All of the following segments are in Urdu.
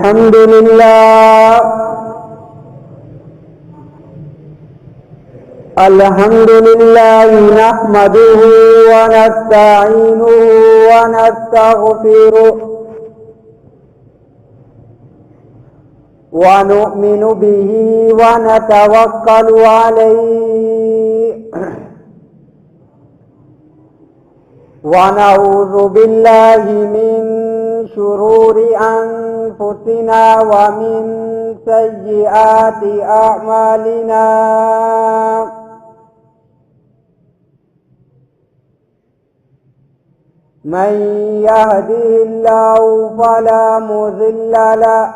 الحمد لله نحمده ونستعينه ونستغفره ونؤمن به ونتوكل عليه ونعوذ بالله من شرور أنفسنا ومن سيئات أعمالنا من يهده الله فلا مضل له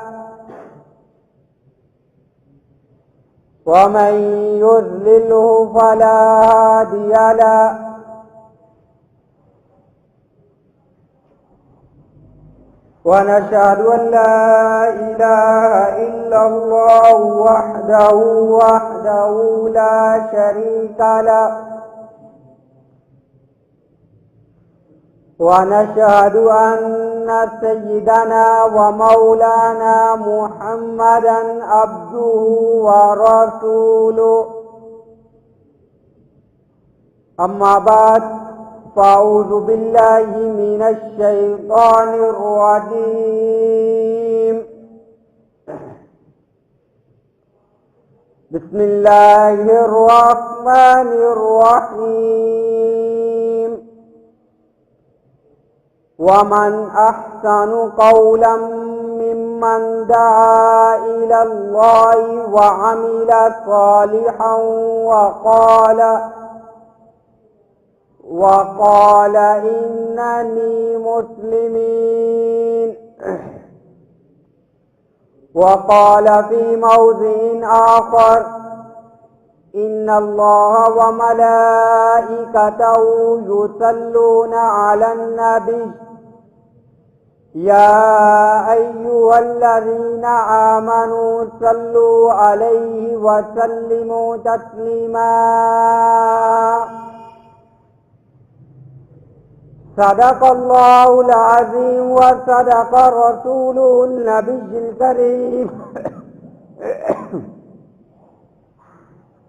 ومن يضلله فلا هادي له ونشهد أن لا إله إلا الله وحده لا شريك له ونشهد أن سيدنا ومولانا محمدا عبده ورسوله أما بعد فأعوذ بالله من الشيطان الرجيم بسم الله الرحمن الرحيم ومن أحسن قولا ممن دعا إلى الله وعمل صالحا وقال إنني مسلمين وقال في موضع آخر إن الله وملائكته يصلون على النبي يا أيها الذين آمنوا صلوا عليه وسلموا تسليما صدق الله العظيم وصدق رسوله النبي الكريم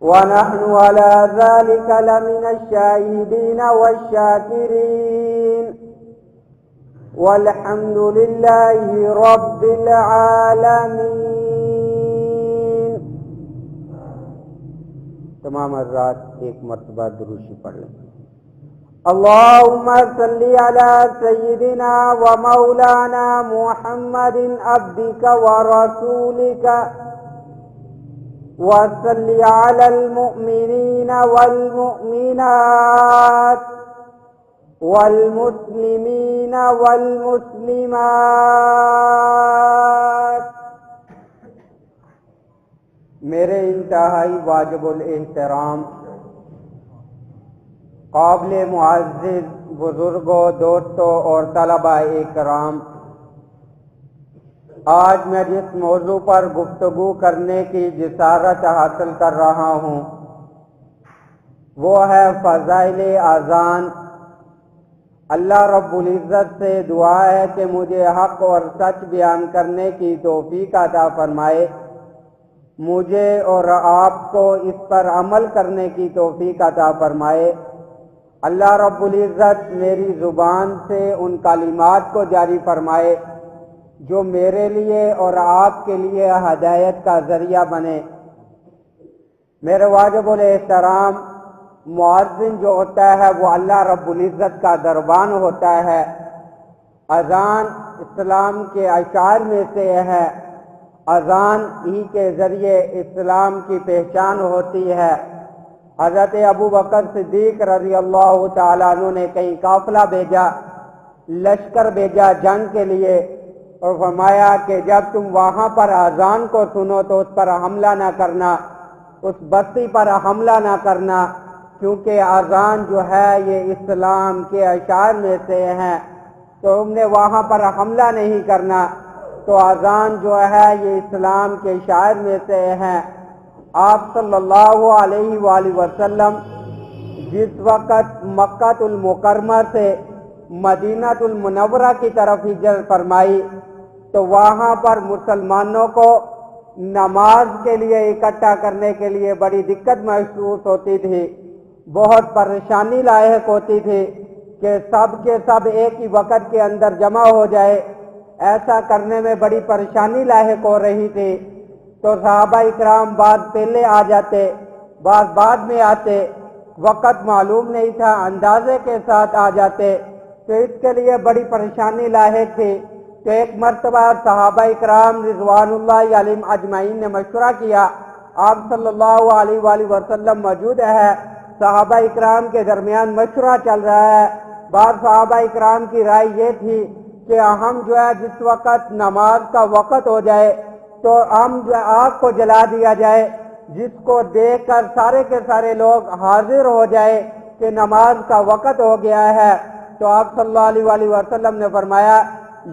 ونحن على ذلك لمن الشاهدين والشاكرين والحمد لله رب العالمين. تمام حضرات ایک مرتبہ درود پڑھ لیں. اللهم صل على سيدنا ومولانا محمد عبدك ورسولك وصل على المؤمنين والمؤمنات والمسلمين والمسلمات. میرے انتہائی واجب الاحترام قابل معزز بزرگوں، دوستوں اور طلباء اکرام، آج میں جس موضوع پر گفتگو کرنے کی جسارت حاصل کر رہا ہوں وہ ہے فضائل اذان. اللہ رب العزت سے دعا ہے کہ مجھے حق اور سچ بیان کرنے کی توفیق عطا فرمائے، مجھے اور آپ کو اس پر عمل کرنے کی توفیق عطا فرمائے. اللہ رب العزت میری زبان سے ان کلمات کو جاری فرمائے جو میرے لیے اور آپ کے لیے ہدایت کا ذریعہ بنے. میرے واجب الاحترام مؤذن جو ہوتا ہے وہ اللہ رب العزت کا دربان ہوتا ہے. اذان اسلام کے اشعار میں سے ہے. اذان ہی کے ذریعے اسلام کی پہچان ہوتی ہے. حضرت ابو بکر صدیق رضی اللہ تعالیٰ عنہ نے کہیں قافلہ بھیجا، لشکر بھیجا جنگ کے لیے، اور فرمایا کہ جب تم وہاں پر اذان کو سنو تو اس پر حملہ نہ کرنا، اس بستی پر حملہ نہ کرنا، کیونکہ اذان جو ہے یہ اسلام کے اشعار میں سے ہے، تو تم نے وہاں پر حملہ نہیں کرنا. تو اذان جو ہے یہ اسلام کے اشعار میں سے ہے. آپ صلی اللہ علیہ وآلہ وسلم جس وقت مکہ المکرمہ سے مدینہ المنورہ کی طرف ہجرت فرمائی تو وہاں پر مسلمانوں کو نماز کے لیے اکٹھا کرنے کے لیے بڑی دقت محسوس ہوتی تھی، بہت پریشانی لاحق ہوتی تھی کہ سب کے سب ایک ہی وقت کے اندر جمع ہو جائے، ایسا کرنے میں بڑی پریشانی لاحق ہو رہی تھی۔ تو صحابہ اکرام بعض پہلے آ جاتے، بعض بعد میں آتے، وقت معلوم نہیں تھا، اندازے کے ساتھ آ جاتے، تو اس کے لیے بڑی پریشانی لاحق تھی۔ تو ایک مرتبہ صحابہ اکرام رضوان اللہ علیہم اجمعین نے مشورہ کیا، آپ صلی اللہ علیہ وآلہ وسلم موجود ہے، صحابہ اکرام کے درمیان مشورہ چل رہا ہے۔ بعض صحابہ اکرام کی رائے یہ تھی کہ ہم جو ہے جس وقت نماز کا وقت ہو جائے تو ہم جو آگ کو جلا دیا جائے، جس کو دیکھ کر سارے کے سارے لوگ حاضر ہو جائے کہ نماز کا وقت ہو گیا ہے۔ تو آپ صلی اللہ علیہ وآلہ وسلم نے فرمایا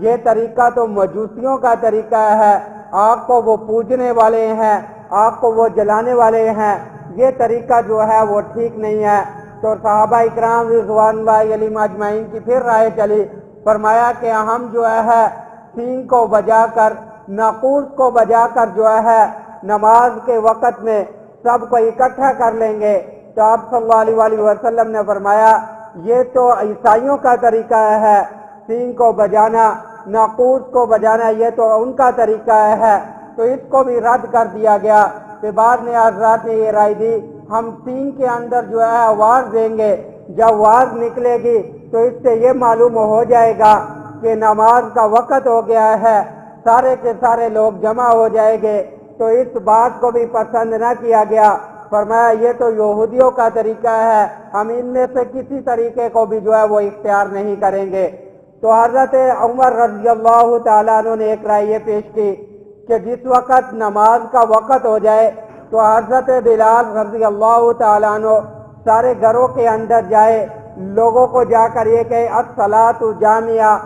یہ طریقہ تو مجوسیوں کا طریقہ ہے، آگ کو وہ پوجنے والے ہیں، آگ کو وہ جلانے والے ہیں، یہ طریقہ جو ہے وہ ٹھیک نہیں ہے۔ تو صحابہ اکرام رضوان اللہ علیہم اجمعین کی پھر رائے چلی، فرمایا کہ ہم جو ہے سینگ کو بجا کر، ناقوس کو بجا کر جو ہے نماز کے وقت میں سب کو اکٹھا کر لیں گے۔ تو آپ صلی اللہ علیہ وآلہ وسلم نے فرمایا یہ تو عیسائیوں کا طریقہ ہے، سینگ کو بجانا، ناقوس کو بجانا، یہ تو ان کا طریقہ ہے، تو اس کو بھی رد کر دیا گیا۔ کہ بعد میں حضرات نے یہ رائے دی ہم سینگ کے اندر جو ہے آواز دیں گے، جب آواز نکلے گی تو اس سے یہ معلوم ہو جائے گا کہ نماز کا وقت ہو گیا ہے، سارے کے سارے لوگ جمع ہو جائیں گے۔ تو اس بات کو بھی پسند نہ کیا گیا، فرمایا یہ تو یہودیوں کا طریقہ ہے، ہم ان میں سے کسی طریقے کو بھی جو ہے وہ اختیار نہیں کریں گے۔ تو حضرت عمر رضی اللہ تعالیٰ عنہ نے ایک رائے یہ پیش کی کہ جس وقت نماز کا وقت ہو جائے تو حضرت بلال رضی اللہ تعالیٰ عنہ سارے گھروں کے اندر جائے، لوگوں کو جا کر یہ کہ الصلاۃ جامعہ،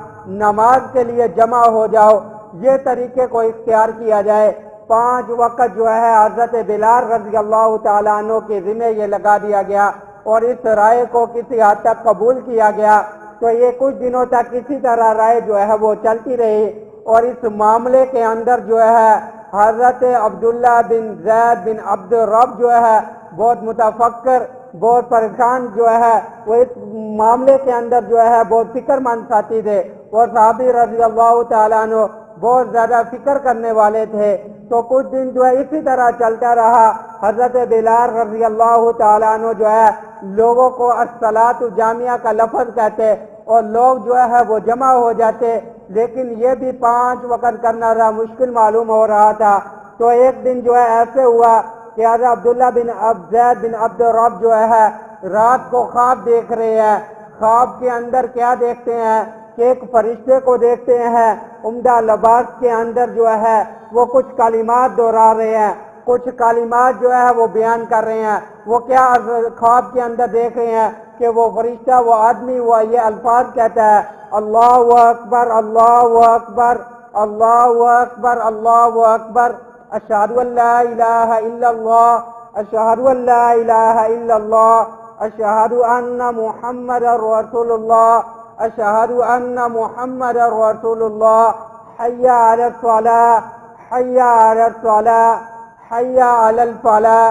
نماز کے لیے جمع ہو جاؤ، یہ طریقے کو اختیار کیا جائے۔ 5 وقت جو ہے حضرت بلال رضی اللہ تعالیٰ عنہ کے ذمہ یہ لگا دیا گیا اور اس رائے کو کسی حد تک قبول کیا گیا۔ تو یہ کچھ دنوں تک اسی طرح رائے جو ہے وہ چلتی رہی، اور اس معاملے کے اندر جو ہے حضرت عبداللہ بن زید بن عبد الرب جو ہے بہت متفکر، بہت پریشان جو ہے وہ اس معاملے کے اندر جو ہے بہت فکر مند ساتھی تھے، اور صحابی رضی اللہ تعالیٰ عنہ بہت زیادہ فکر کرنے والے تھے۔ تو کچھ دن جو ہے اسی طرح چلتا رہا، حضرت بلال رضی اللہ تعالیٰ عنہ جو ہے لوگوں کو الصلاۃ جامعہ کا لفظ کہتے اور لوگ جو ہے وہ جمع ہو جاتے، لیکن یہ بھی 5 وقت کرنا ذرا مشکل معلوم ہو رہا تھا۔ تو ایک دن جو ہے ایسے ہوا کہ حضرت عبداللہ بن زید بن عبد الرب جو ہے رات کو خواب دیکھ رہے ہیں۔ خواب کے اندر کیا دیکھتے ہیں کہ ایک فرشتے کو دیکھتے ہیں، عمدہ لباس کے اندر جو ہے وہ کچھ کلمات دہرا رہے ہیں، کچھ کلمات جو ہے وہ بیان کر رہے ہیں۔ وہ کیا خواب کے اندر دیکھ رہے ہیں کہ وہ فرشتہ، وہ آدمی، وہ یہ الفاظ کہتا ہے اللہ اکبر اللہ اکبر اللہ اکبر اللہ اکبر، اشہد ان لا الہ الا اللہ اشہد ان لا الہ الا اللہ اشہد ان محمد رسول اللہ اشہد ان محمد رسول اللہ، حی علی الصلاۃ حی علی الصلاۃ حی علی الفلاح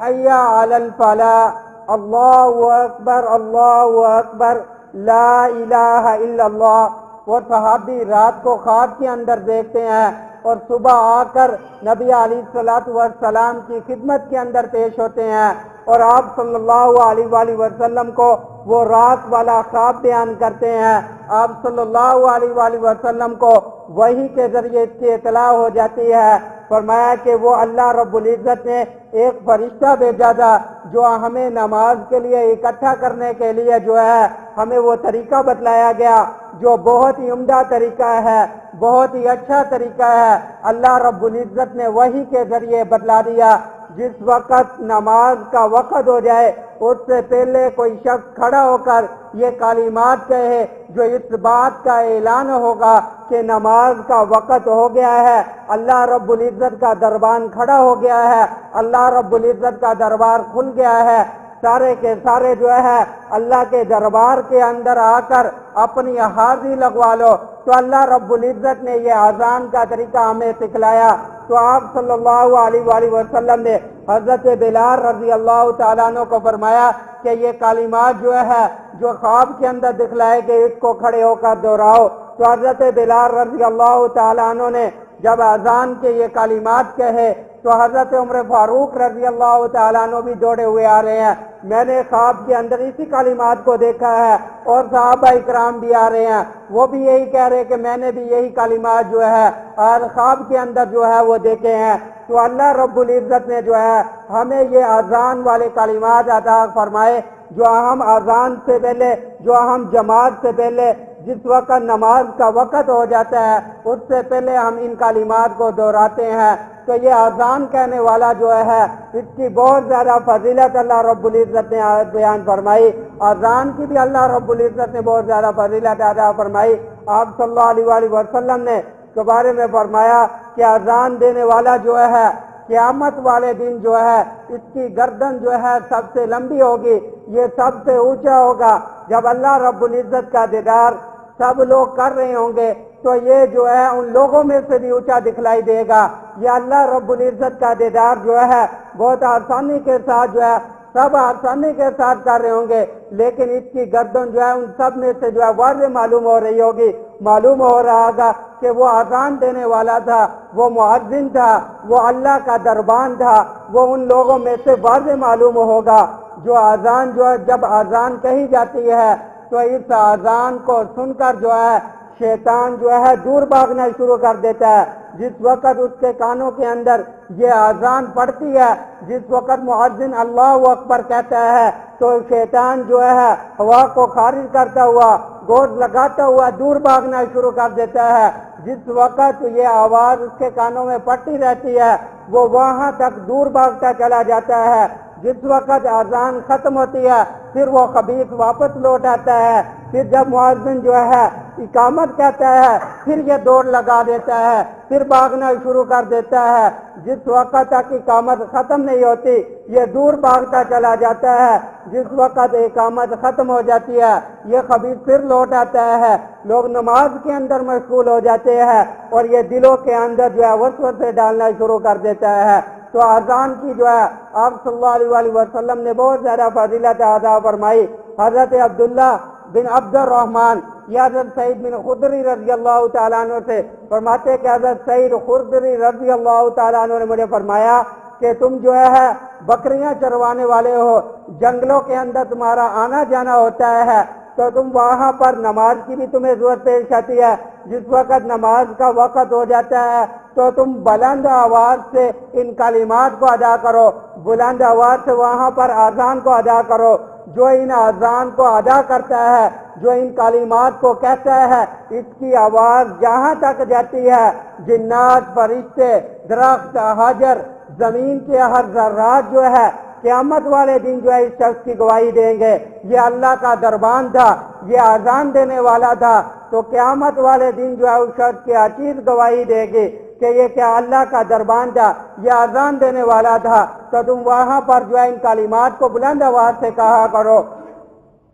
حی علی الفلاح، اللہ اکبر اللہ اکبر لا الہ الا اللہ۔ وہ صحابی رات کو خواب کے اندر دیکھتے ہیں اور صبح آ کر نبی علیہ الصلوۃ والسلام کی خدمت کے اندر پیش ہوتے ہیں، اور آپ صلی اللہ علیہ وآلہ وسلم کو وہ رات والا خواب بیان کرتے ہیں۔ آپ صلی اللہ علیہ وآلہ وسلم کو وحی کے ذریعے اس کی اطلاع ہو جاتی ہے۔ فرمایا کہ وہ اللہ رب العزت نے ایک فرشتہ بھیجا تھا جو ہمیں نماز کے لیے اکٹھا کرنے کے لیے جو ہے ہمیں وہ طریقہ بتلایا گیا، جو بہت ہی عمدہ طریقہ ہے، بہت ہی اچھا طریقہ ہے، اللہ رب العزت نے وحی کے ذریعے بتلا دیا۔ جس وقت نماز کا وقت ہو جائے اس سے پہلے کوئی شخص کھڑا ہو کر یہ کلمات کہے جو اس بات کا اعلان ہوگا کہ نماز کا وقت ہو گیا ہے، اللہ رب العزت کا دربان کھڑا ہو گیا ہے، اللہ رب العزت کا دربار کھل گیا ہے۔ سارے کے سارے جو ہے اللہ کے دربار کے اندر آ کر اپنی حاضری لگوا لو۔ تو اللہ رب العزت نے یہ اذان کا طریقہ ہمیں سکھلایا۔ تو آپ صلی اللہ علیہ وآلہ وسلم نے حضرت بلال رضی اللہ تعالیٰ عنہ کو فرمایا کہ یہ کلمات جو ہے جو خواب کے اندر دکھلائے گئے اس کو کھڑے ہو کر دہراؤ۔ تو حضرت بلال رضی اللہ تعالیٰ عنہ نے جب اذان کے یہ کلمات کہے تو حضرت عمر فاروق رضی اللہ تعالیٰ عنہ بھی دوڑے ہوئے آ رہے ہیں۔ میں نے خواب کے اندر اسی کلمات کو دیکھا ہے، اور صحابہ اکرام بھی آ رہے ہیں، وہ بھی یہی کہہ رہے کہ میں نے بھی یہی کلمات جو ہے آج خواب کے اندر جو ہے وہ دیکھے ہیں۔ تو اللہ رب العزت نے جو ہے ہمیں یہ اذان والے کلمات عطا فرمائے، جو ہم اذان سے پہلے، جو ہم جماعت سے پہلے، جس وقت نماز کا وقت ہو جاتا ہے اس سے پہلے ہم ان کلمات کو دہراتے ہیں۔ تو یہ اذان کہنے والا جو ہے اس کی بہت زیادہ فضیلت اللہ رب العزت نے بیان فرمائی۔ اذان کی بھی اللہ رب العزت نے بہت زیادہ فضیلت عطا فرمائی۔ آپ صلی اللہ علیہ وآلہ وسلم نے کے بارے میں فرمایا کہ اذان دینے والا جو ہے قیامت والے دن جو ہے اس کی گردن جو ہے سب سے لمبی ہوگی، یہ سب سے اونچا ہوگا۔ جب اللہ رب العزت کا دیدار سب لوگ کر رہے ہوں گے تو یہ جو ہے ان لوگوں میں سے بھی اونچا دکھلائی دے گا۔ یہ اللہ رب العزت کا دیدار جو ہے بہت آسانی کے ساتھ جو ہے سب آسانی کے ساتھ کر رہے ہوں گے، لیکن اس کی گردن جو ہے ان سب میں سے جو ہے واضح معلوم ہو رہی ہوگی۔ معلوم ہو رہا ہوگا کہ وہ اذان دینے والا تھا، وہ مؤذن تھا، وہ اللہ کا دربان تھا، وہ ان لوگوں میں سے واضح معلوم ہوگا جو اذان جو ہے جب اذان کہی جاتی ہے تو اس اذان کو سن کر جو ہے شیطان جو ہے دور بھاگنا شروع کر دیتا ہے۔ جس وقت اس کے کانوں کے اندر یہ اذان پڑتی ہے، جس وقت مؤذن اللہ اکبر کہتا ہے تو شیطان جو ہے ہوا کو خارج کرتا ہوا، گوز لگاتا ہوا دور بھاگنا شروع کر دیتا ہے۔ جس وقت یہ آواز اس کے کانوں میں پڑتی رہتی ہے وہ وہاں تک دور بھاگتا چلا جاتا ہے۔ جس وقت اذان ختم ہوتی ہے پھر وہ خبیث واپس لوٹ آتا ہے۔ پھر جب مؤذن جو ہے اقامت کہتا ہے پھر یہ دوڑ لگا دیتا ہے، پھر بھاگنا شروع کر دیتا ہے۔ جس وقت تک اقامت ختم نہیں ہوتی یہ دور بھاگتا چلا جاتا ہے۔ جس وقت اقامت ختم ہو جاتی ہے یہ خبیث پھر لوٹ آتا ہے۔ لوگ نماز کے اندر مشغول ہو جاتے ہیں اور یہ دلوں کے اندر جو ہے وسوسے ڈالنا شروع کر دیتا ہے۔ تو اذان کی جو ہے آپ صلی اللہ علیہ وآلہ وسلم نے بہت زیادہ فضیلت عطا فرمائی۔ حضرت عبداللہ بن عبد الرحمن یا حضرت سعید بن خدری رضی اللہ تعالیٰ عنہ سے فرماتے کہ حضرت سعید خدری رضی اللہ تعالیٰ عنہ نے مجھے فرمایا کہ تم جو ہے بکریاں چروانے والے ہو، جنگلوں کے اندر تمہارا آنا جانا ہوتا ہے تو تم وہاں پر نماز کی بھی تمہیں ضرورت پیش آتی ہے۔ جس وقت نماز کا وقت ہو جاتا ہے تو تم بلند آواز سے ان کلمات کو ادا کرو، بلند آواز سے وہاں پر اذان کو ادا کرو۔ جو ان اذان کو ادا کرتا ہے، جو ان کلمات کو کہتا ہے، اس کی آواز جہاں تک جاتی ہے جنات، فرشتے، درخت، حجر، زمین کے ہر ذرات جو ہے قیامت والے دن جو ہے اس شخص کی گواہی دیں گے۔ یہ اللہ کا دربان تھا، یہ اذان دینے والا تھا، تو قیامت والے دن جو ہے اس شخص کی ہر چیز گواہی دے گی کہ یہ کیا اللہ کا دربان تھا، یہ اذان دینے والا تھا۔ تو تم وہاں پر جو ہے ان کلمات کو بلند آواز سے کہا کرو۔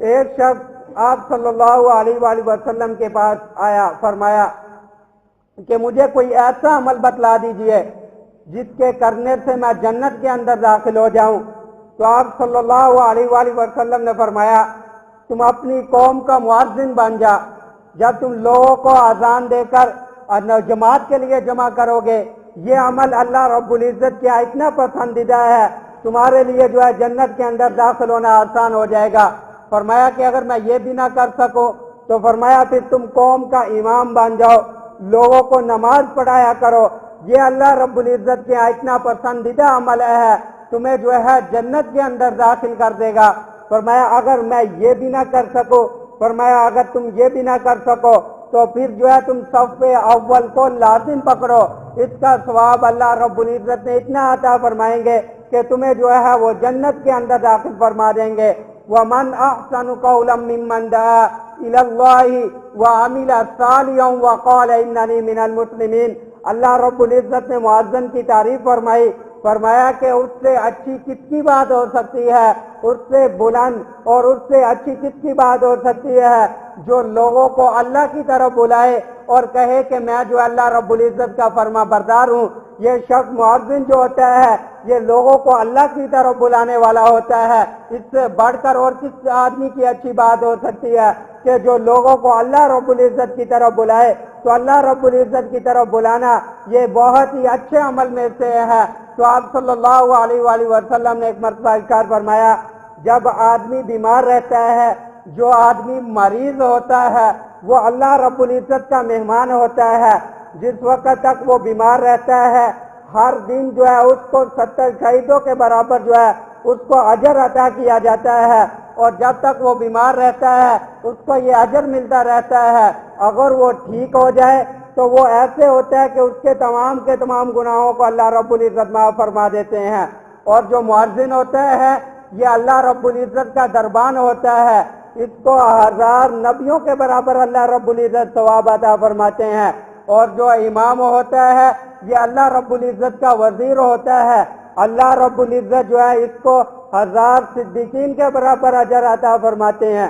ایک شخص آپ صلی اللہ علیہ وآلہ وسلم کے پاس آیا، فرمایا کہ مجھے کوئی ایسا عمل بتلا دیجئے جس کے کرنے سے میں جنت کے اندر داخل ہو جاؤں۔ تو آپ صلی اللہ علیہ وآلہ وسلم نے فرمایا تم اپنی قوم کا مؤذن بن جا۔ جب تم لوگوں کو اذان دے کر جماعت کے لیے جمع کرو گے، یہ عمل اللہ رب العزت کیا اتنا پسندیدہ ہے، تمہارے لیے جو ہے جنت کے اندر داخل ہونا آسان ہو جائے گا۔ فرمایا کہ اگر میں یہ بھی نہ کر سکوں تو فرمایا پھر تم قوم کا امام بن جاؤ، لوگوں کو نماز پڑھایا کرو، یہ اللہ رب العزت کے اتنا پسندیدہ عمل ہے، تمہیں جو ہے جنت کے اندر داخل کر دے گا۔ فرمایا اگر میں یہ بھی نہ کر سکوں، فرمایا اگر تم یہ بھی نہ کر سکو تو پھر جو ہے تم صف اول کو لازم پکڑو، اس کا ثواب اللہ رب العزت نے اتنا عطا فرمائیں گے کہ تمہیں جو ہے وہ جنت کے اندر داخل فرما دیں گے۔ وَمَنْ أَحْسَنُ قَوْلًا مِّمَّنْ دَعَا إِلَى اللَّهِ وَعَمِلَ صَالِحًا وَقَالَ إِنَّنِي مِنَ الْمُسْلِمِينَ۔ اللہ رب العزت نے مؤذن کی تعریف فرمائی، فرمایا کہ اس سے اچھی کس کی بات ہو سکتی ہے، اس سے بلند اور اس سے اچھی کس کی بات ہو سکتی ہے جو لوگوں کو اللہ کی طرف بلائے اور کہے کہ میں جو اللہ رب العزت کا فرما بردار ہوں۔ یہ شخص مؤذن جو ہوتا ہے یہ لوگوں کو اللہ کی طرف بلانے والا ہوتا ہے۔ اس سے بڑھ کر اور کس آدمی کی اچھی بات ہو سکتی ہے کہ جو لوگوں کو اللہ رب العزت کی طرف بلائے۔ تو اللہ رب العزت کی طرف بلانا یہ بہت ہی اچھے عمل میں سے ہے۔ تو آپ صلی اللہ علیہ وآلہ وسلم نے ایک مرتبہ ارشاد فرمایا، جب آدمی بیمار رہتا ہے، جو آدمی مریض ہوتا ہے وہ اللہ رب العزت کا مہمان ہوتا ہے۔ جس وقت تک وہ بیمار رہتا ہے ہر دن جو ہے اس کو 70 شہیدوں کے برابر جو ہے اس کو اجر عطا کیا جاتا ہے، اور جب تک وہ بیمار رہتا ہے اس کو یہ اجر ملتا رہتا ہے۔ اگر وہ ٹھیک ہو جائے تو وہ ایسے ہوتا ہے کہ اس کے تمام گناہوں کو اللہ رب العزت معاف فرما دیتے ہیں۔ اور جو مؤذن ہوتا ہے یہ اللہ رب العزت کا دربان ہوتا ہے، اس کو 1000 نبیوں کے برابر اللہ رب العزت ثواب عطا فرماتے ہیں۔ اور جو امام ہوتا ہے یہ اللہ رب العزت کا وزیر ہوتا ہے، اللہ رب العزت جو ہے اس کو 1000 صدیقین کے برابر اجر عطا فرماتے ہیں۔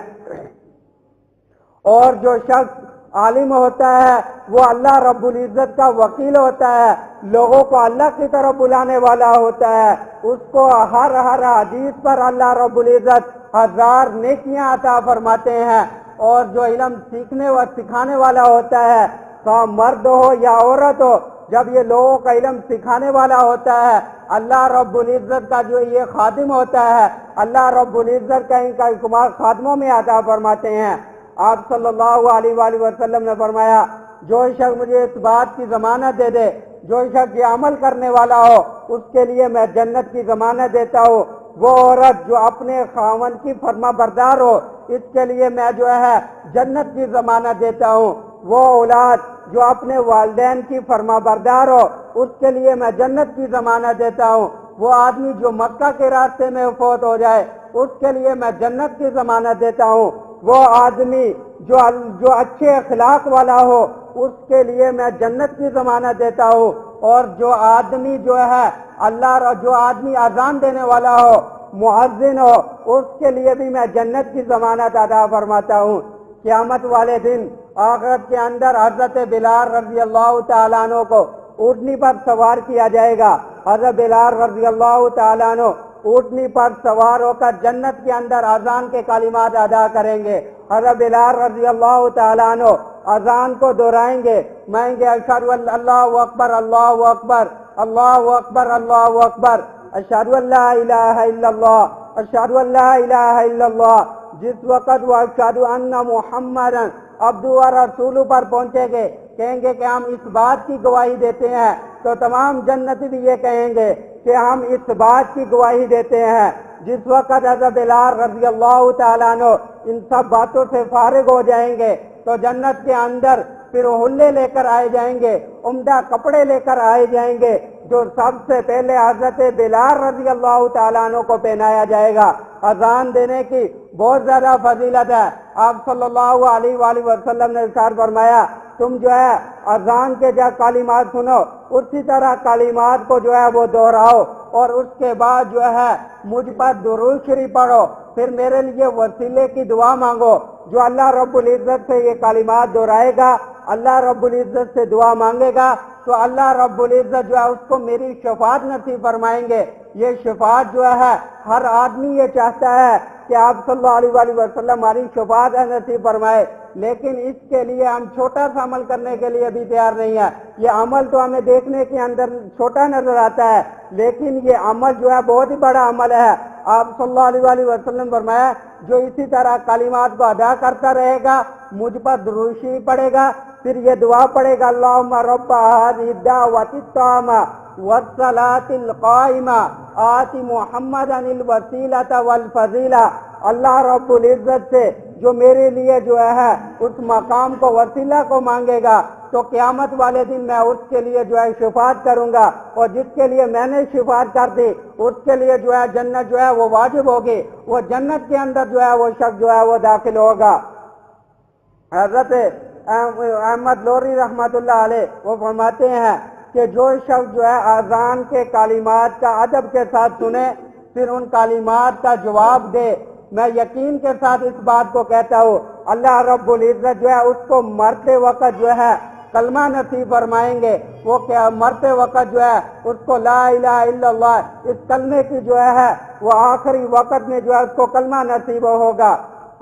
اور جو شخص عالم ہوتا ہے وہ اللہ رب العزت کا وکیل ہوتا ہے، لوگوں کو اللہ کی طرف بلانے والا ہوتا ہے، اس کو ہر حدیث پر اللہ رب العزت 1000 نیکیاں عطا فرماتے ہیں۔ اور جو علم سیکھنے و سکھانے والا ہوتا ہے، خواہ مرد ہو یا عورت ہو، جب یہ لوگوں کا علم سکھانے والا ہوتا ہے اللہ رب العزت کا جو یہ خادم ہوتا ہے اللہ رب العزت کا ان کا شمار خادموں میں عطا فرماتے ہیں۔ آپ صلی اللہ علیہ وآلہ وسلم نے فرمایا، جو شخص مجھے اس بات کی ضمانت دے دے، جو شخص یہ عمل کرنے والا ہو اس کے لیے میں جنت کی ضمانت دیتا ہوں۔ وہ عورت جو اپنے خاوند کی فرما بردار ہو اس کے لیے میں جو ہے جنت کی ضمانت دیتا ہوں۔ وہ اولاد جو اپنے والدین کی فرما بردار ہو اس کے لیے میں جنت کی ضمانت دیتا ہوں۔ وہ آدمی جو مکہ کے راستے میں فوت ہو جائے اس کے لیے میں جنت کی ضمانت دیتا ہوں۔ وہ آدمی جو اچھے اخلاق والا ہو اس کے لیے میں جنت کی ضمانت دیتا ہوں۔ اور جو آدمی جو ہے جو آدمی اذان دینے والا ہو، مؤذن ہو، اس کے لیے بھی میں جنت کی ضمانت عطا فرماتا ہوں۔ قیامت والے دن آخرت کے اندر حضرت بلال رضی اللہ تعالیٰ عنہ کو اونٹنی پر سوار کیا جائے گا۔ حضرت بلال رضی اللہ تعالیٰ عنہ اونٹنی پر سوار ہو کر جنت کے اندر اذان کے کلمات ادا کریں گے۔ حضرت بلال رضی اللہ تعالیٰ عنہ اذان کو دہرائیں گے، مائیں گے اشہد ان اللہ اکبر اللہ اکبر اللہ اکبر اللہ اکبر، اشہد ان لا الہ الا اللہ اشہد ان لا الہ الا اللہ۔ جس وقت وہ اشہد ان محمد عبدہ و رسولہ پر پہنچیں گے کہیں گے کہ ہم اس بات کی گواہی دیتے ہیں، تو تمام جنتی بھی یہ کہیں گے کہ ہم اس بات کی گواہی دیتے ہیں۔ جس وقت حضرت بلال رضی اللہ تعالیٰ عنہ ان سب باتوں سے فارغ ہو جائیں گے تو جنت کے اندر پھر حلے لے کر آئے جائیں گے، عمدہ کپڑے لے کر آئے جائیں گے، جو سب سے پہلے حضرت بلال رضی اللہ تعالیٰ عنہ کو پہنایا جائے گا۔ اذان دینے کی بہت زیادہ فضیلت ہے۔ آپ صلی اللہ علیہ وآلہ وسلم نے ارشاد فرمایا، تم جو ہے اذان کے جب کلمات سنو اسی طرح کلمات کو جو ہے وہ دہراؤ، اور اس کے بعد جو ہے مجھ پر درود شریف پڑھو، پھر میرے لیے وسیلے کی دعا مانگو۔ جو اللہ رب العزت سے یہ کلمات دہرائے گا، اللہ رب العزت سے دعا مانگے گا تو اللہ رب العزت جو ہے اس کو میری شفاعت نصیب فرمائیں گے۔ یہ شفاعت جو ہے ہر آدمی یہ چاہتا ہے کہ آپ صلی اللہ علیہ وآلہ وسلم ہماری شفاعت نصیب فرمائے، لیکن اس کے لیے ہم چھوٹا سا عمل کرنے کے لیے بھی تیار نہیں ہے۔ یہ عمل تو ہمیں دیکھنے کے اندر چھوٹا نظر آتا ہے، لیکن یہ عمل جو ہے بہت ہی بڑا عمل ہے۔ آپ صلی اللہ علیہ وآلہ وسلم فرمایا، جو اسی طرح کلمات کو ادا کرتا رہے گا، مجھ پر درود شریف پڑھے گا، پھر یہ دعا پڑھے گا، اللہم رب هذه الدعوة التامة والصلاة القائمة آت محمدا الوسیلة والفضیلہ۔ اللہ رب العزت سے جو میرے لیے جو ہے اس مقام کو وسیلہ کو مانگے گا تو قیامت والے دن میں اس کے لیے جو ہے شفاعت کروں گا، اور جس کے لیے میں نے شفاعت کر دی اس کے لیے جو ہے جنت جو ہے وہ واجب ہوگی، وہ جنت کے اندر جو ہے وہ شخص جو ہے وہ داخل ہوگا۔ حضرت احمد لوری رحمت اللہ علیہ وہ فرماتے ہیں کہ جو شخص جو ہے اذان کے کلمات کا ادب کے ساتھ سنے پھر ان کلمات کا جواب دے۔ میں یقین کے ساتھ اس بات کو کہتا ہوں، اللہ رب العزت جو ہے اس کو مرتے وقت جو ہے کلمہ نصیب فرمائیں گے۔ وہ کیا مرتے وقت جو ہے اس کو لا الہ الا اللہ اس کلمے کی جو ہے وہ آخری وقت میں جو ہے اس کو کلمہ نصیب ہوگا۔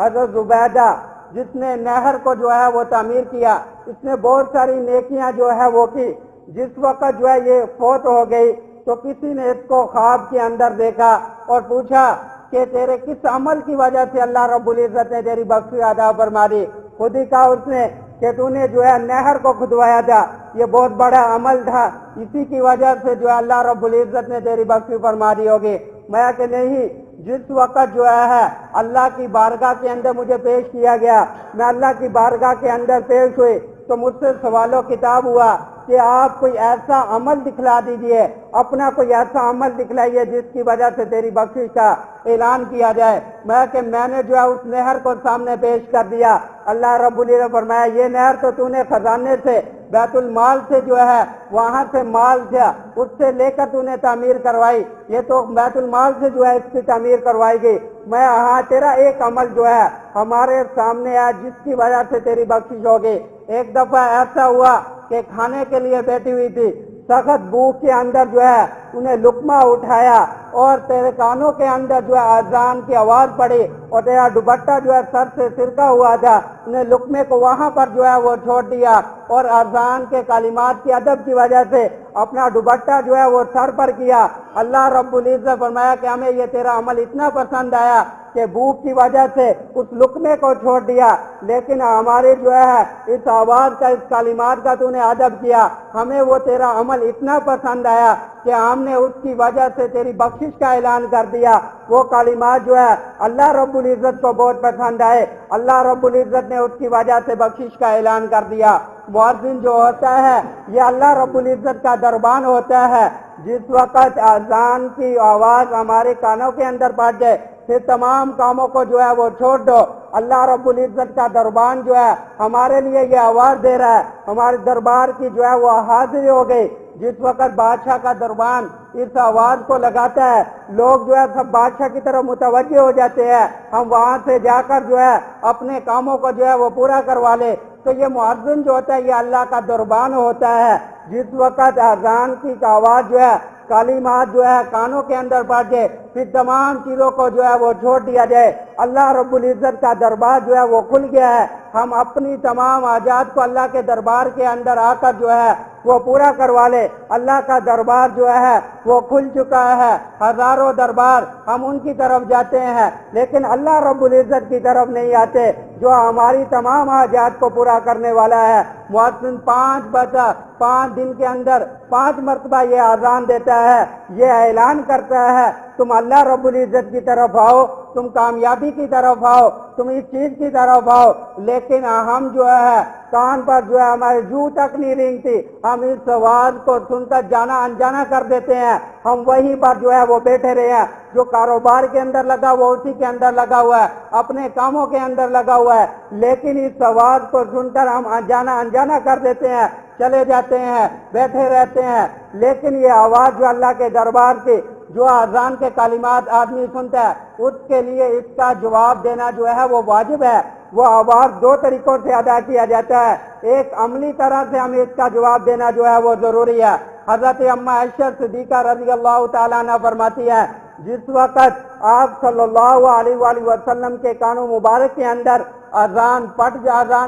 حضرت زبیدہ جس نے نہر کو جو ہے وہ تعمیر کیا، اس نے بہت ساری نیکیاں جو ہے وہ کی۔ جس وقت جو ہے یہ فوت ہو گئی تو کسی نے اس کو خواب کے اندر دیکھا اور پوچھا کہ تیرے کس عمل کی وجہ سے اللہ رب العزت نے تیری بخشی عطا فرما دی؟ خود ہی کہا اس نے کہ تو نے جو ہے نہر کو کھدوایا تھا، یہ بہت بڑا عمل تھا، اسی کی وجہ سے جو ہے اللہ رب العزت نے تیری بخشی فرما دی ہوگی۔ میں کہ نہیں، جس وقت جو ہے اللہ کی بارگاہ کے اندر مجھے پیش کیا گیا، میں اللہ کی بارگاہ کے اندر پیش ہوئی تو مجھ سے سوال و کتاب ہوا کہ آپ کوئی ایسا عمل دکھلا دیجئے، اپنا کوئی ایسا عمل دکھلائیے جس کی وجہ سے تیری بخشش کا اعلان کیا جائے۔ میں نے جو ہے اس نہر کو سامنے پیش کر دیا۔ اللہ رب العزت نے فرمایا یہ نہر تو نے خزانے سے بیت المال سے جو ہے وہاں سے مال تھا اس سے لے کر تو نے تعمیر کروائی، یہ تو بیت المال سے جو ہے اس کی تعمیر کروائی گئی۔ میں ہاں تیرا ایک عمل جو ہے ہمارے سامنے ہے جس کی وجہ سے تیری بخشش ہوگی۔ ایک دفعہ ایسا ہوا کہ کھانے کے لیے بیٹھی ہوئی تھی، سخت بھوک کے اندر جو ہے انہیں لقمہ اٹھایا اور تیرے کانوں کے اندر جو ہے اذان کی آواز پڑی اور تیرا دوپٹہ جو ہے سر سے سرکا ہوا تھا، انہیں لقمے کو وہاں پر جو ہے وہ چھوڑ دیا اور اذان کے کلمات کی ادب کی وجہ سے اپنا دوپٹہ جو ہے وہ سر پر کیا۔ اللہ رب العزت فرمایا کہ ہمیں یہ تیرا عمل اتنا پسند آیا کہ بھوک کی وجہ سے اس لقمے کو چھوڑ دیا، لیکن ہمارے جو ہے اس آواز کا اس کلمات کا تو نے ادب کیا، ہمیں وہ تیرا عمل اتنا پسند آیا کہ ہم نے اس کی وجہ سے تیری بخشش کا اعلان کر دیا۔ وہ کلمات جو ہے اللہ رب العزت کو بہت پسند آئے، اللہ رب العزت نے اس کی وجہ سے بخشش کا اعلان کر دیا۔ مؤذن جو ہوتا ہے یہ اللہ رب العزت کا دربان ہوتا ہے۔ جس وقت اذان کی آواز ہمارے کانوں کے اندر پڑ جائے پھر تمام کاموں کو جو ہے وہ چھوڑ دو۔ اللہ رب العزت کا دربان جو ہے ہمارے لیے یہ آواز دے رہا ہے، ہمارے دربار کی جو ہے وہ حاضری ہو گئی۔ جس وقت بادشاہ کا دربان اس آواز کو لگاتا ہے لوگ جو ہے سب بادشاہ کی طرف متوجہ ہو جاتے ہیں، ہم وہاں سے جا کر جو ہے اپنے کاموں کو جو ہے وہ پورا کروا لے۔ تو یہ مؤذن جو ہوتا ہے یہ اللہ کا دربان ہوتا ہے۔ جس وقت اذان کی آواز جو ہے کلمات جو ہے کانوں کے اندر پڑ جائے پھر تمام چیزوں کو جو ہے وہ چھوڑ دیا جائے، اللہ رب العزت کا دربار جو ہے وہ کھل گیا ہے۔ ہم اپنی تمام حاجات کو اللہ کے دربار کے اندر آ کر جو ہے وہ پورا کروا لے۔ اللہ کا دربار جو ہے وہ کھل چکا ہے، ہزاروں دربار ہم ان کی طرف جاتے ہیں لیکن اللہ رب العزت کی طرف نہیں آتے جو ہماری تمام حاجات کو پورا کرنے والا ہے۔ مؤذن 5 دن کے اندر 5 مرتبہ یہ اذان دیتا ہے، یہ اعلان کرتا ہے تم اللہ رب العزت کی طرف آؤ، تم کامیابی کی طرف آؤ، تم اس چیز کی طرف آؤ، لیکن ہم جو ہے کان پر جو ہے ہمارے جو تک نہیں رینگتی، ہم اس آواز کو سن کر جانا انجانا کر دیتے ہیں، ہم وہیں پر جو ہے وہ بیٹھے رہے ہیں۔ جو کاروبار کے اندر لگا ہوا اسی کے اندر لگا ہوا ہے، اپنے کاموں کے اندر لگا ہوا ہے، لیکن اس آواز کو سن کر ہم جانا انجانا کر دیتے ہیں، چلے جاتے ہیں، بیٹھے رہتے ہیں۔ لیکن یہ آواز جو اللہ کے دربار کی جو اذان کے کلمات آدمی سنتا ہے اس کے لیے اس کا جواب دینا جو ہے وہ واجب ہے۔ وہ آواز 2 طریقوں سے ادا کیا جاتا ہے، ایک عملی طرح سے ہمیں اس کا جواب دینا جو ہے وہ ضروری ہے۔ حضرت اماں عائشہ صدیقہ رضی اللہ تعالیٰ عنہ فرماتی ہے جس وقت آپ صلی اللہ علیہ وآلہ وسلم کے کانوں مبارک کے اندر اذان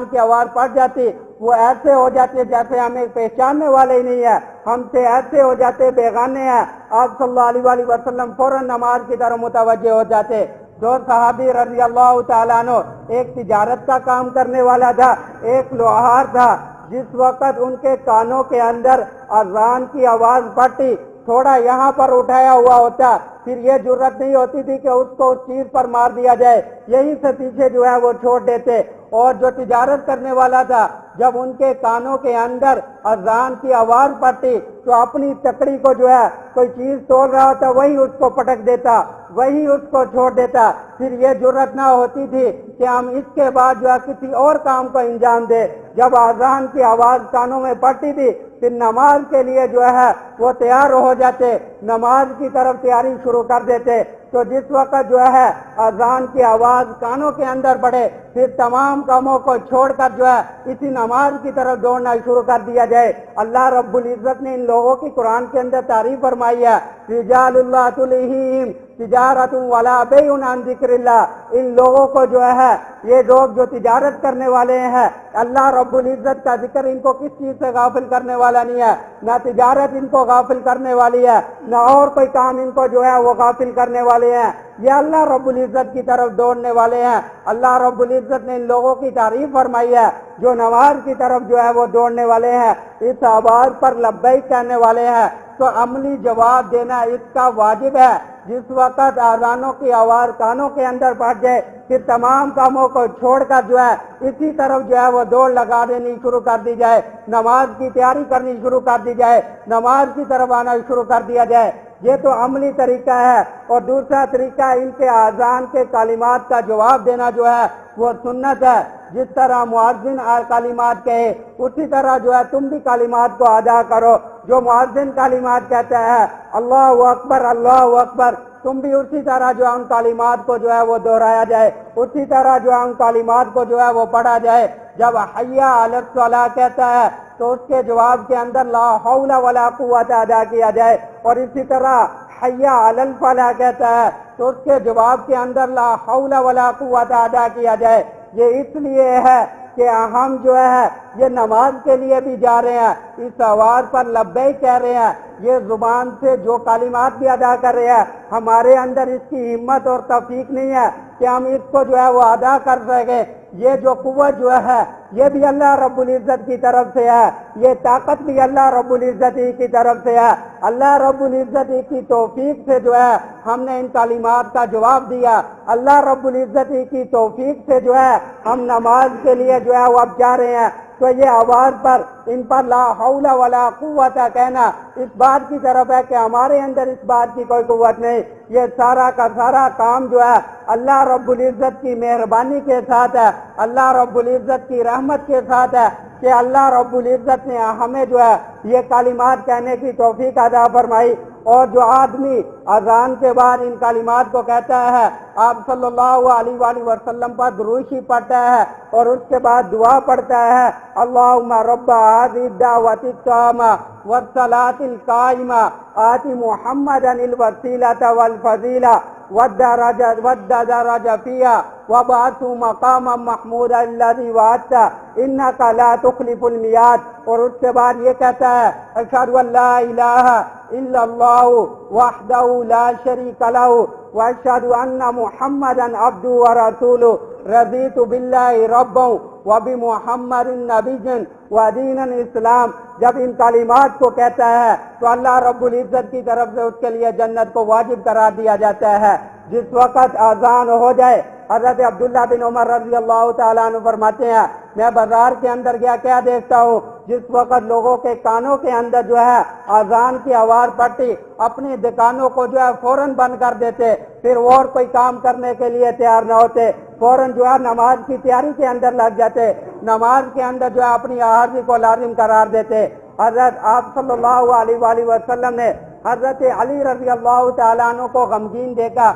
کی آواز پڑ جاتی وہ ایسے ہو جاتے جیسے ہمیں پہچاننے والے ہی نہیں ہے، ہم سے ایسے ہو جاتے بیگانے ہیں۔ آپ صلی اللہ علیہ وآلہ وسلم فوراً نماز کی طرف متوجہ ہو جاتے۔ 2 صحابی رضی اللہ تعالیٰ عنہ، ایک تجارت کا کام کرنے والا تھا، ایک لوہار تھا۔ جس وقت ان کے کانوں کے اندر اذان کی آواز پڑتی تھوڑا یہاں پر اٹھایا ہوا ہوتا، پھر یہ جرت نہیں ہوتی تھی کہ اس کو اس چیز پر مار دیا جائے، یہیں سے پیچھے جو ہے وہ چھوڑ دیتے۔ اور جو تجارت کرنے والا تھا جب ان کے کانوں کے اندر اذان کی آواز پڑتی تو اپنی تکڑی کو جو ہے کوئی چیز توڑ رہا ہوتا وہی اس کو پٹک دیتا، وہی اس کو چھوڑ دیتا۔ پھر یہ جرت نہ ہوتی تھی کہ ہم اس کے بعد جو ہے کسی اور کام کو انجام دے۔ جب اذان کی آواز کانوں میں پڑتی تھی پھر نماز کے لیے جو ہے وہ تیار ہو جاتے، نماز کی طرف تیاری شروع کر دیتے۔ تو جس وقت جو ہے اذان کی آواز کانوں کے اندر پڑے، پھر تمام کاموں کو چھوڑ کر جو ہے اسی نماز کی طرف دوڑنا شروع کر دیا جائے۔ اللہ رب العزت نے ان لوگوں کی قرآن کے اندر تعریف فرمائی ہے، رجال اللہ تلہیہم تجارت ولا بیع عن ذکر اللہ، ان لوگوں کو جو ہے یہ لوگ جو تجارت کرنے والے ہیں، اللہ رب العزت کا ذکر ان کو کس چیز سے غافل کرنے والا نہیں ہے، نہ تجارت ان کو غافل کرنے والی ہے، نہ اور کوئی کام ان کو جو ہے وہ غافل کرنے والے ہیں، یہ اللہ رب العزت کی طرف دوڑنے والے ہیں۔ اللہ رب العزت نے ان لوگوں کی تعریف فرمائی ہے جو نماز کی طرف جو ہے وہ دوڑنے والے ہیں، اس آواز پر لبیک کہنے والے ہیں۔ تو عملی جواب دینا اس کا واجب ہے۔ جس وقت اذانوں کی آواز کانوں کے اندر پڑ جائے، پھر تمام کاموں کو چھوڑ کر جو ہے اسی طرف جو ہے وہ دوڑ لگا دینی شروع کر دی جائے، نماز کی تیاری کرنی شروع کر دی جائے، نماز کی طرف آنا شروع کر دیا جائے۔ یہ تو عملی طریقہ ہے۔ اور دوسرا طریقہ ان کے اذان کے کلمات کا جواب دینا جو ہے وہ سنت ہے۔ جس طرح مؤذن کلمات کہے اسی طرح جو ہے تم بھی کلمات کو ادا کرو۔ جو مؤذن کلمات کہتا ہے اللہ اکبر اللہ اکبر، تم بھی اسی طرح جو ہے ان کلمات کو جو ہے وہ دہرایا جائے، اسی طرح جو ہے ان کلمات کو جو ہے وہ پڑھا جائے۔ جب حی علی الصلاۃ کہتا ہے تو اس کے جواب کے اندر لا حول ولا قوت ادا کیا جائے، اور اسی طرح حی علی الفلاح کہتا ہے تو اس کے جواب کے اندر لا حول ولا قوت ادا کیا جائے۔ یہ اس لیے ہے کہ ہم جو ہے یہ نماز کے لیے بھی جا رہے ہیں، اس آواز پر لبیک کہہ رہے ہیں، یہ زبان سے جو کلمات بھی ادا کر رہے ہیں، ہمارے اندر اس کی ہمت اور توفیق نہیں ہے کہ ہم اس کو جو ہے وہ ادا کر سکیں۔ یہ جو قوت جو ہے یہ بھی اللہ رب العزت کی طرف سے ہے، یہ طاقت بھی اللہ رب العزت ہی کی طرف سے ہے۔ اللہ رب العزت ہی کی توفیق سے جو ہے ہم نے ان کلمات کا جواب دیا، اللہ رب العزت ہی کی توفیق سے جو ہے ہم نماز کے لیے جو ہے وہ اب جا رہے ہیں۔ تو یہ آواز پر ان پر لا حول ولا قوت کہنا اس بات کی طرف ہے کہ ہمارے اندر اس بات کی کوئی قوت نہیں، یہ سارا کا سارا کام جو ہے اللہ رب العزت کی مہربانی کے ساتھ ہے، اللہ رب العزت کی رحمت کے ساتھ ہے کہ اللہ رب العزت نے ہمیں جو ہے یہ کلمات کہنے کی توفیق عطا فرمائی۔ اور جو آدمی اذان کے بعد ان کلمات کو کہتا ہے، آپ صلی اللہ علیہ وآلہ وسلم پر درود پڑھتا ہے اور اس کے بعد دعا پڑھتا ہے، اللہم رب هذه الدعوة التامة والصلاة القائمة آت محمدا الوسیلة والفضیلة والدرجة فيها وابعثه مقاما محمودا الذي وعدته انك لا تخلف الميعاد۔ اور اس کے بعد یہ کہتا ہے اشہد ان لا الہ الا اللہ وحدہ لا شریک لہ واشہد ان محمدا عبدہ ورسولہ رضیت باللہ ربا وبمحمد نبیا ودین الاسلام۔ جب ان کلمات کو کہتا ہے تو اللہ رب العزت کی طرف سے اس کے لیے جنت کو واجب قرار دیا جاتا ہے۔ جس وقت اذان ہو جائے، حضرت عبداللہ بن عمر رضی اللہ تعالیٰ عنہ فرماتے ہیں میں بازار کے اندر گیا، کیا دیکھتا ہوں، جس وقت لوگوں کے کانوں کے اندر جو ہے اذان کی آواز پڑتی، اپنی دکانوں کو جو ہے فوراً بند کر دیتے، پھر اور کوئی کام کرنے کے لیے تیار نہ ہوتے، فوراً جو ہے نماز کی تیاری کے اندر لگ جاتے، نماز کے اندر جو ہے اپنی حاضری کو لازم قرار دیتے۔ حضرت آپ صلی اللہ علیہ وآلہ وسلم نے حضرت علی رضی اللہ تعالیٰ عنہ کو غمگین دیکھا،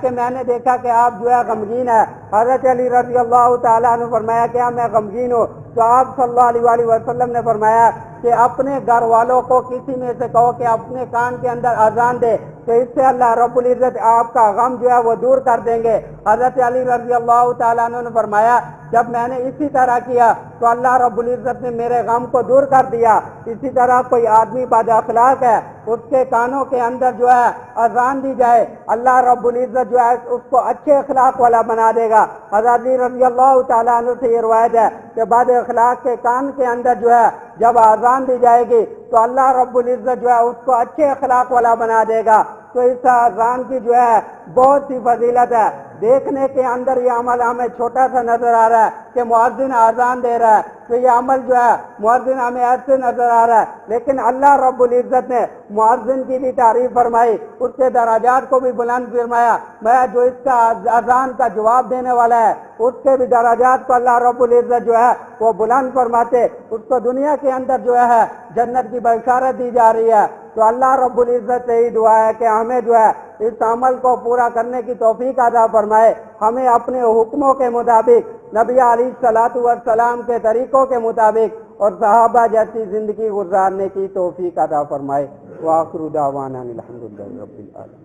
کہ میں نے دیکھا کہ آپ جو ہے غمگین ہے۔ حضرت علی رضی اللہ تعالیٰ عنہ فرمایا کیا میں غمگین ہوں؟ تو آپ صلی اللہ علیہ وآلہ وسلم نے فرمایا کہ اپنے گھر والوں کو کسی میں سے کہو کہ اپنے کان کے اندر اذان دے، تو اس سے اللہ رب العزت آپ کا غم جو ہے وہ دور کر دیں گے۔ حضرت علی رضی اللہ تعالیٰ عنہ نے فرمایا جب میں نے اسی طرح کیا تو اللہ رب العزت نے میرے غم کو دور کر دیا۔ اسی طرح کوئی آدمی بد اخلاق ہے، اس کے کانوں کے اندر جو ہے اذان دی جائے، اللہ رب العزت جو ہے اس کو اچھے اخلاق والا بنا دے گا۔ حضرت علی رضی اللہ تعالیٰ عنہ سے یہ روایت ہے کہ بد اخلاق کے کان کے اندر جو ہے جب اذان دی جائے گی تو اللہ رب العزت جو ہے اس کو اچھے اخلاق والا بنا دے گا۔ تو اس اذان کی جو ہے بہت سی فضیلت ہے۔ دیکھنے کے اندر یہ عمل ہمیں چھوٹا سا نظر آ رہا ہے کہ مؤذن اذان دے رہا ہے تو یہ عمل جو ہے مؤذن ہمیں ایسے نظر آ رہا ہے، لیکن اللہ رب العزت نے مؤذن کی بھی تعریف فرمائی، اس کے درجات کو بھی بلند فرمایا۔ میں جو اس کا اذان کا جواب دینے والا ہے اس کے بھی درجات کو اللہ رب العزت جو ہے وہ بلند فرماتے، اس کو دنیا کے اندر جو ہے جنت کی بشارت دی جا رہی ہے۔ تو اللہ رب العزت سے ہی دعا ہے کہ ہمیں جو ہے اس عمل کو پورا کرنے کی توفیق عطا فرمائے، ہمیں اپنے حکموں کے مطابق، نبی علیہ الصلوۃ والسلام کے طریقوں کے مطابق اور صحابہ جیسی زندگی گزارنے کی توفیق عطا فرمائے۔ وآخر دعوانا الحمدللہ رب العالمین۔